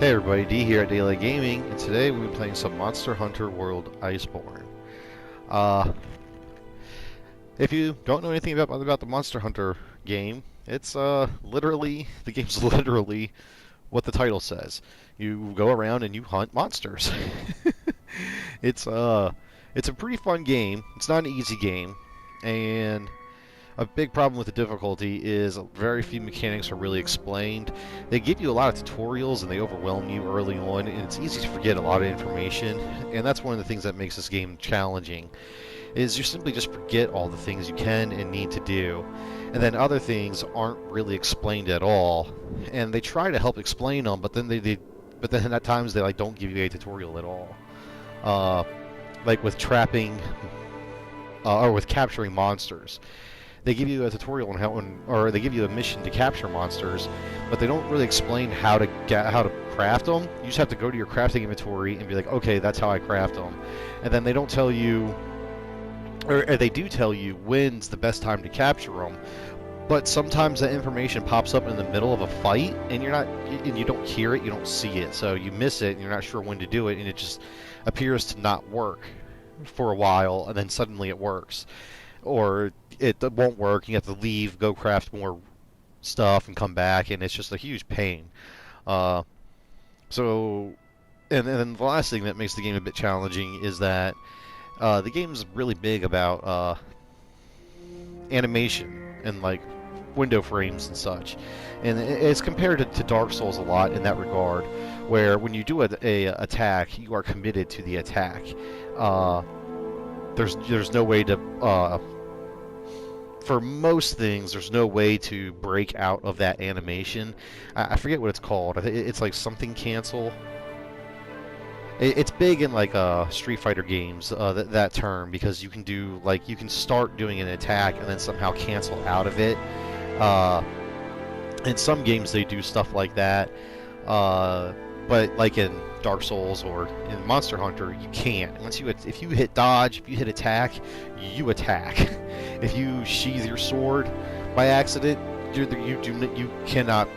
Hey everybody, D here at Daylight Gaming, and today we'll be playing some Monster Hunter World Iceborne. Uh, if you don't know anything about the Monster Hunter game, it's literally, the game's literally what the title says. You go around and you hunt monsters. It's it's a pretty fun game. It's not an easy game, and a big problem with the difficulty is very few mechanics are really explained. They give you a lot of tutorials and they overwhelm you early on, and it's easy to forget a lot of information. And that's one of the things that makes this game challenging, is you simply just forget all the things you can and need to do. And then other things aren't really explained at all. And they try to help explain them, but then but then at times they don't give you a tutorial at all. Like with trapping or with capturing monsters. They give you a tutorial on or they give you a mission to capture monsters, but they don't really explain how to craft them. You just have to go to your crafting inventory and be like, okay, that's how I craft them. And then they don't tell you, or they do tell you when's the best time to capture them. But sometimes that information pops up in the middle of a fight, and you don't hear it, you don't see it, so you miss it, and you're not sure when to do it, and it just appears to not work for a while, and then suddenly it works. Or it won't work, you have to leave, go craft more stuff, and come back, and it's just a huge pain. And then the last thing that makes the game a bit challenging is that the game's really big about animation and window frames and such. And it's compared to Dark Souls a lot in that regard, where when you do a attack, you are committed to the attack. There's no way to for most things, there's no way to break out of that animation. I forget what it's called. It's like something cancel. It's big in Street Fighter games, that term, because you can do you can start doing an attack and then somehow cancel out of it. In some games they do stuff like that, but like in Dark Souls or in Monster Hunter, you can't. If you hit dodge, if you hit attack, you attack. If you sheath your sword by accident, you cannot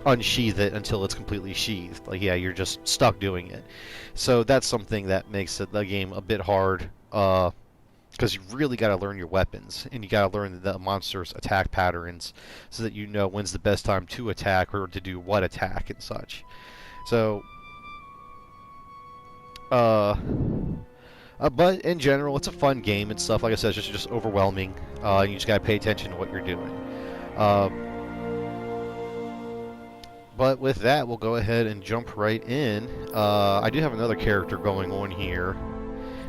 unsheath it until it's completely sheathed. You're just stuck doing it. So that's something that makes the game a bit hard, because you really got to learn your weapons, and you got to learn the monster's attack patterns, so that you know when's the best time to attack or to do what attack and such. So, but in general, it's a fun game and stuff. Like I said, it's just overwhelming. You just gotta pay attention to what you're doing. But with that, we'll go ahead and jump right in. I do have another character going on here.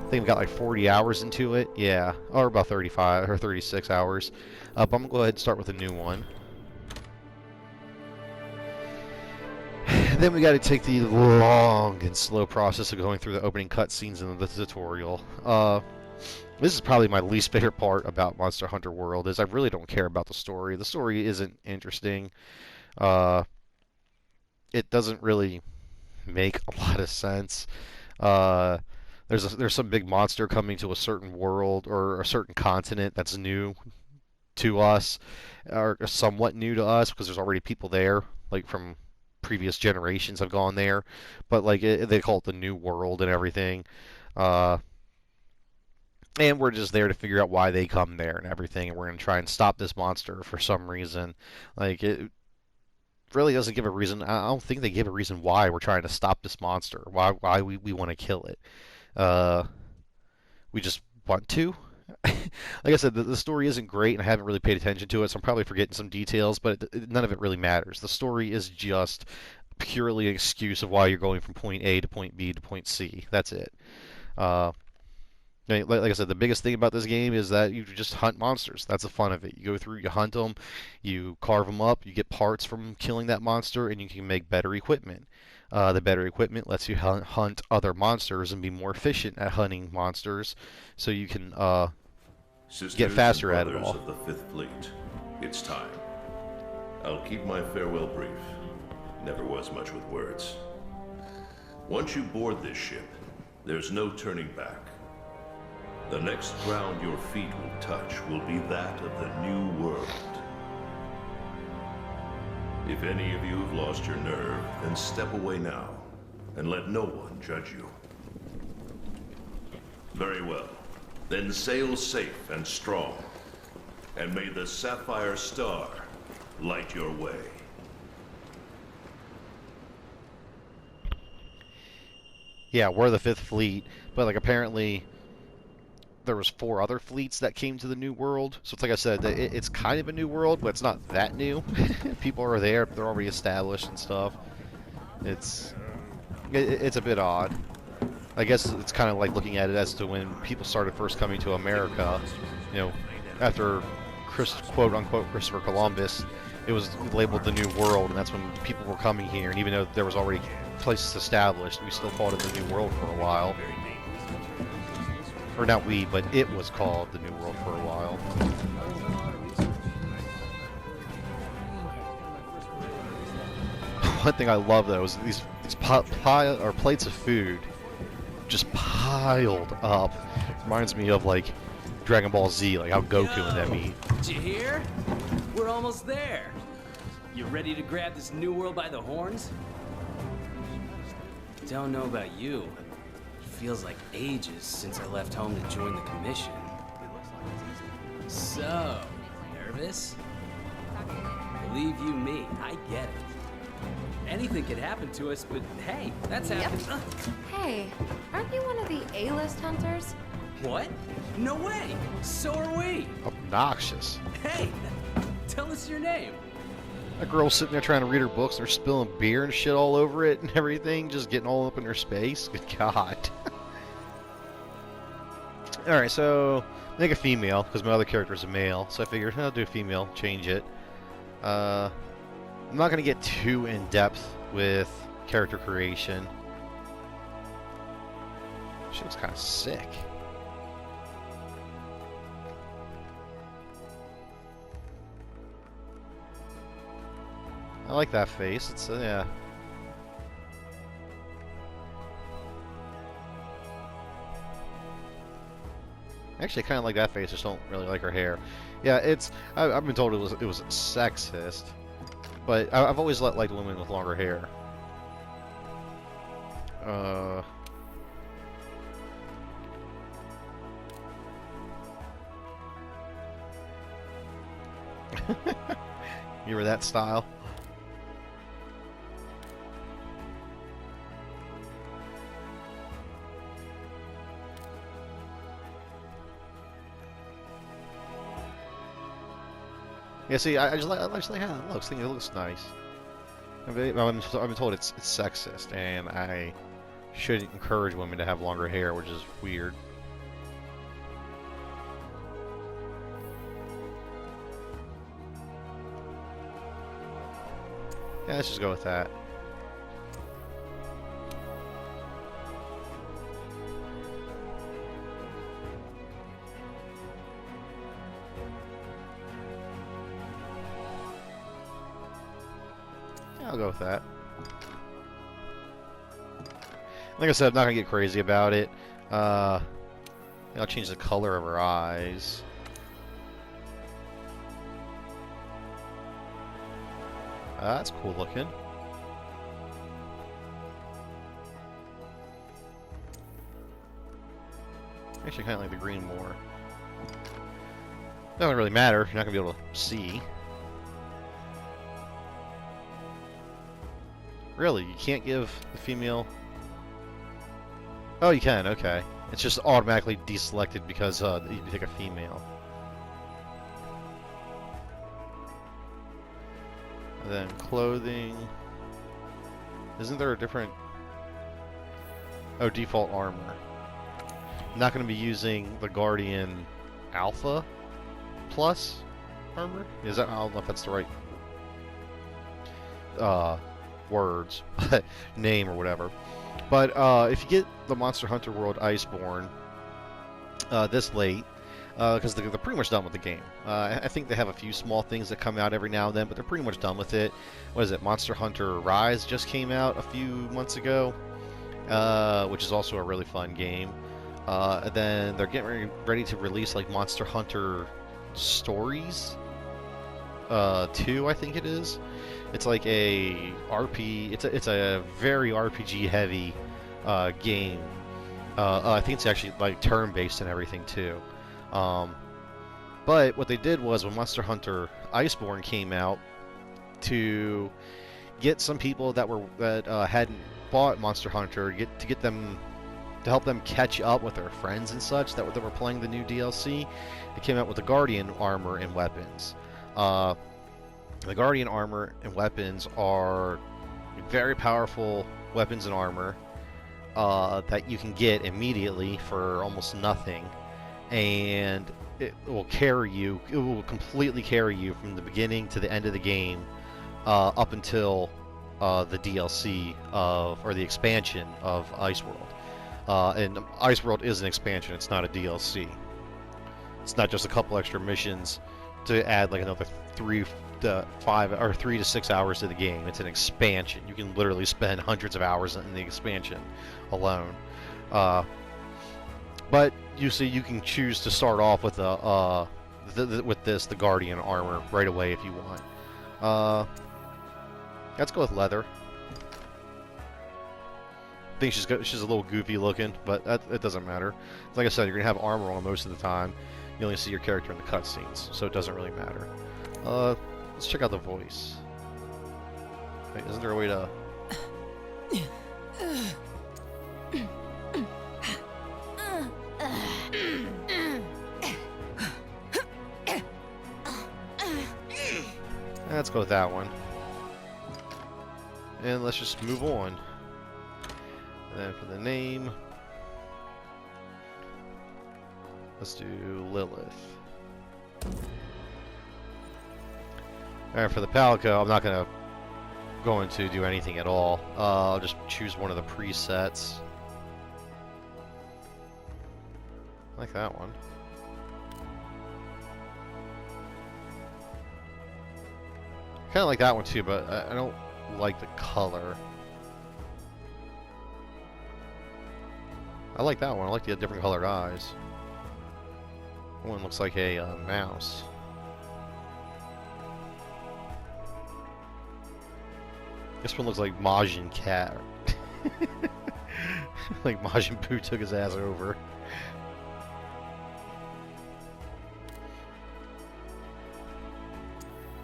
I think I've got 40 hours into it. Yeah, or about 35 or 36 hours. But I'm gonna go ahead and start with a new one. Then we got to take the long and slow process of going through the opening cutscenes in the tutorial. This is probably my least favorite part about Monster Hunter World, is I really don't care about the story. The story isn't interesting. It doesn't really make a lot of sense. There's some big monster coming to a certain world or a certain continent that's new to us, or somewhat new to us, because there's already people there, from previous generations have gone there, but they call it the New World and everything, and we're just there to figure out why they come there and everything, and we're going to try and stop this monster for some reason. It really doesn't give a reason. I don't think they give a reason why we're trying to stop this monster, why we want to kill it. We just want to. Like I said, the story isn't great, and I haven't really paid attention to it, so I'm probably forgetting some details, but none of it really matters. The story is just purely an excuse of why you're going from point A to point B to point C. That's it. Like I said, the biggest thing about this game is that you just hunt monsters. That's the fun of it. You go through, you hunt them, you carve them up, you get parts from killing that monster, and you can make better equipment. The better equipment lets you hunt other monsters and be more efficient at hunting monsters, so you can get faster at it all. Sisters and brothers of the Fifth Fleet, it's time. I'll keep my farewell brief. Never was much with words. Once you board this ship, there's no turning back. The next ground your feet will touch will be that of the New World. If any of you have lost your nerve, then step away now. and let no one judge you. Very well. Then sail safe and strong, and may the Sapphire Star light your way. Yeah, we're the Fifth Fleet, but like apparently there was 4 other fleets that came to the New World. So it's like I said, it's kind of a new world, but it's not that new. People are there, they're already established and stuff. It's a bit odd. I guess it's kind of like looking at it as to when people started first coming to America, you know, after quote-unquote Christopher Columbus, it was labeled the New World, and that's when people were coming here, and even though there was already places established, we still called it the New World for a while. Or not we, but it was called the New World for a while. One thing I love, though, is these plates of food just piled up. Reminds me of like Dragon Ball Z, like how Goku and them eat. Did you hear? We're almost there. You ready to grab this new world by the horns? Don't know about you. It feels like ages since I left home to join the commission. So, nervous? Believe you me, I get it. Anything could happen to us, but hey, that's happened. Hey, aren't you one of the A-list hunters? What? No way! So are we! Obnoxious. Hey! Tell us your name! A girl sitting there trying to read her books, and they're spilling beer and shit all over it and everything, just getting all up in her space. Good God. Alright, so make a female, because my other character is a male, so I figured I'll do a female, change it. I'm not going to get too in-depth with character creation. She looks kind of sick. I like that face. It's, yeah. Actually, I kind of like that face. I just don't really like her hair. Yeah, it's. I've been told it was sexist, but I've always liked women with longer hair. You were that style. Yeah, see, I just like how it looks. I think it looks nice. I've been told it's sexist, and I shouldn't encourage women to have longer hair, which is weird. Yeah, let's just go with that. I'll go with that. Like I said, I'm not gonna get crazy about it. I'll change the color of her eyes. That's cool looking. Actually, kind of like the green more. Doesn't really matter. You're not gonna be able to see. Really, you can't give the female... Oh, you can, okay. It's just automatically deselected because you pick a female. And then clothing... Isn't there a different... Oh, default armor. I'm not going to be using the Guardian Alpha Plus armor? Is that... I don't know if that's the right... words, name or whatever. But if you get the Monster Hunter World Iceborne this late, because they're pretty much done with the game. I think they have a few small things that come out every now and then, but they're pretty much done with it. What is it? Monster Hunter Rise just came out a few months ago, which is also a really fun game. And then they're getting ready to release like Monster Hunter Stories, 2, I think it is. It's like a RP. It's a very RPG heavy game. I think it's actually like turn-based and everything too. But what they did was when Monster Hunter Iceborne came out, to get some people that hadn't bought Monster Hunter, get them to help them catch up with their friends and such that were playing the new DLC. It came out with the Guardian armor and weapons. The Guardian armor and weapons are very powerful weapons and armor that you can get immediately for almost nothing, and it will carry you. It will completely carry you from the beginning to the end of the game, up until the DLC or the expansion of Iceworld. And Iceworld is an expansion. It's not a DLC. It's not just a couple extra missions to add like another 3 to 6 hours to the game. It's an expansion. You can literally spend hundreds of hours in the expansion alone. But you see, you can choose to start off with the Guardian armor right away if you want. Let's go with leather. I think she's a little goofy looking, but it doesn't matter. Like I said, you're gonna have armor on most of the time. You only see your character in the cutscenes, so it doesn't really matter. Let's check out the voice. Wait, isn't there a way to? Let's go with that one. And let's just move on. And then for the name, let's do Lilith. Alright, for the Palico, I'm not going to do anything at all. I'll just choose one of the presets. I like that one. Kind of like that one too, but I don't like the color. I like that one. I like the different colored eyes. That one looks like a mouse. This one looks like Majin Cat. Like Majin Buu took his ass over.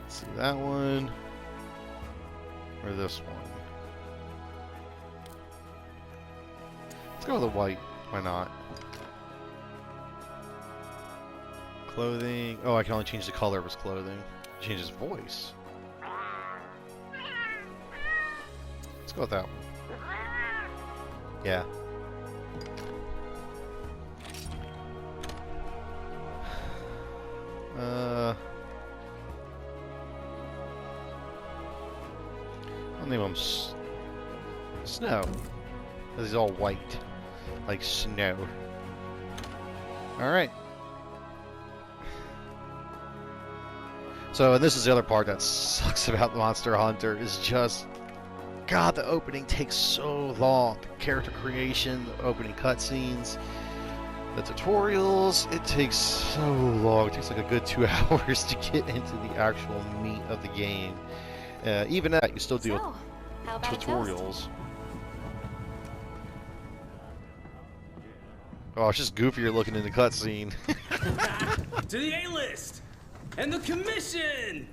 Let's see that one. Or this one. Let's go with the white. Why not? Clothing. Oh, I can only change the color of his clothing. Change his voice. Let's go with that one. Yeah. I'll name him Snow. Because he's all white. Like snow. Alright. So, and this is the other part that sucks about Monster Hunter, is just, God, the opening takes so long. The character creation, the opening cutscenes, the tutorials, it takes so long. It takes like a good 2 hours to get into the actual meat of the game. Even that, you still do How about tutorials. Oh, it's just goofier looking in the cutscene. To the A-list! And the commission!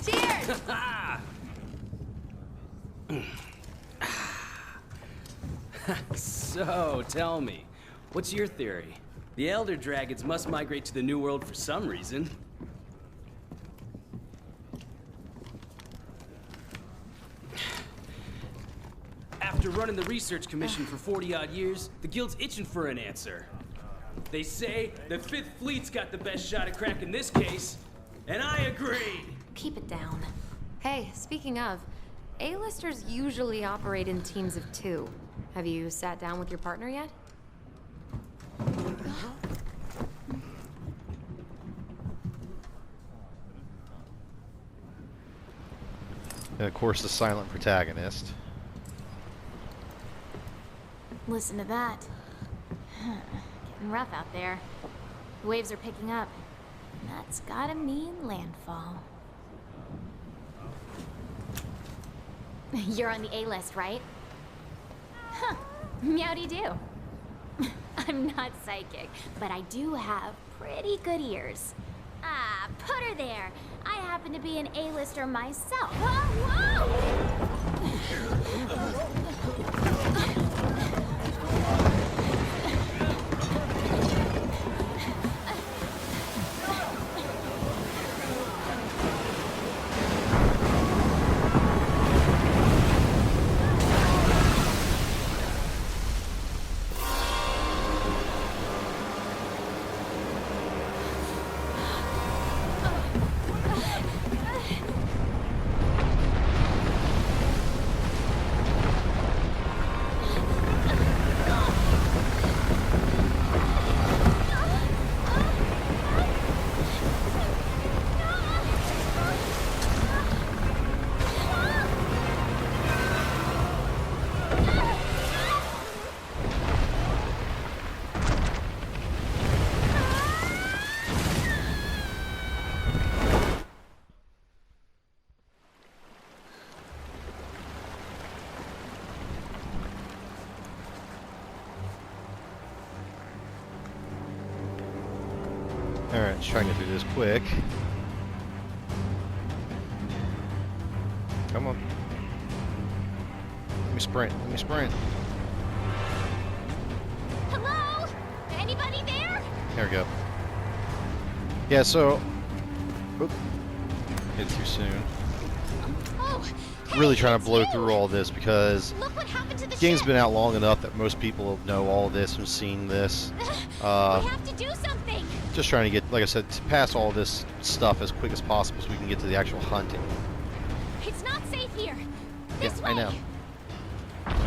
Cheers! So, tell me, what's your theory? The Elder Dragons must migrate to the New World for some reason. After running the research commission for 40-odd years, the Guild's itching for an answer. They say the Fifth Fleet's got the best shot at cracking this case, and I agree. Keep it down. Hey, speaking of, A-listers usually operate in teams of 2. Have you sat down with your partner yet? And of course, the silent protagonist. Listen to that. Getting rough out there. The waves are picking up. That's gotta mean landfall. You're on the A-list, right? Huh. Meowdy-do. I'm not psychic, but I do have pretty good ears. Ah, put her there. I happen to be an A-lister myself. Whoa, Alright, just trying to do this quick. Come on. Let me sprint. Let me sprint. hello? Anybody there? There we go. Yeah, so... Oop. Hit too soon. Oh, Really hey, trying to it's blow you. through all this because Look what happened to the the game's ship. been out long enough that most people know all this and seen this. We have to do something. Just trying to get, like I said, to pass all this stuff as quick as possible so we can get to the actual hunting. It's not safe here. Yeah, This way. I know.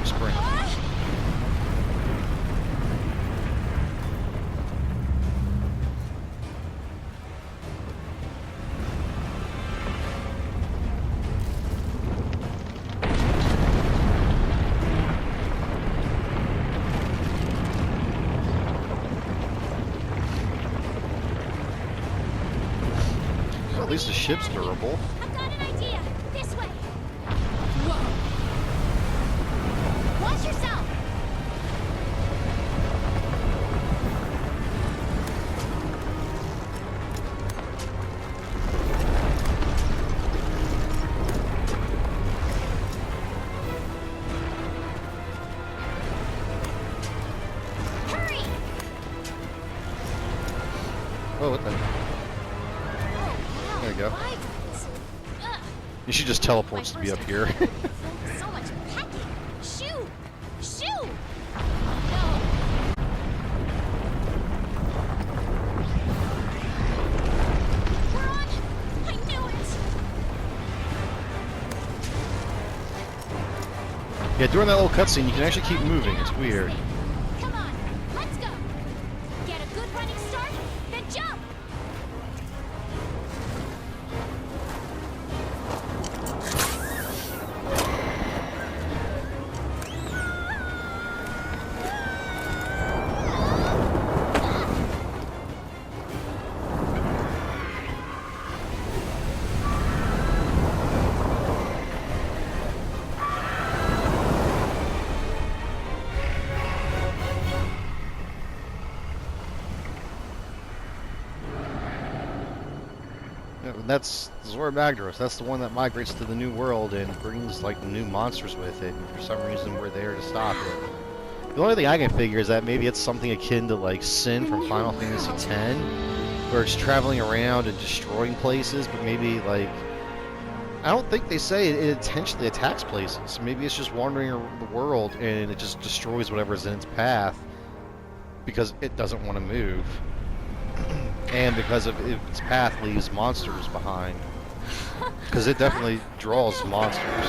Sprint. Well, at least the ship's durable. I've got an idea. This way. Whoa. Watch yourself. Hurry. Oh, what the? Oh, There you go. wow. You should just teleport to be up here. So much packing. Shoo! Shoo! No. We're on. I knew it. Yeah, during that little cutscene, you can actually keep moving. It's weird. Come on, let's go. Get a good running start, then jump. Yeah, that's Zora Magdaros. That's the one that migrates to the new world and brings like new monsters with it. And for some reason, we're there to stop it. The only thing I can figure is that maybe it's something akin to like Sin from Final Fantasy X, where it's traveling around and destroying places. But maybe like I don't think they say it intentionally attacks places. Maybe it's just wandering around the world and it just destroys whatever's in its path because it doesn't want to move. And because of its path leaves monsters behind. Because it definitely draws monsters.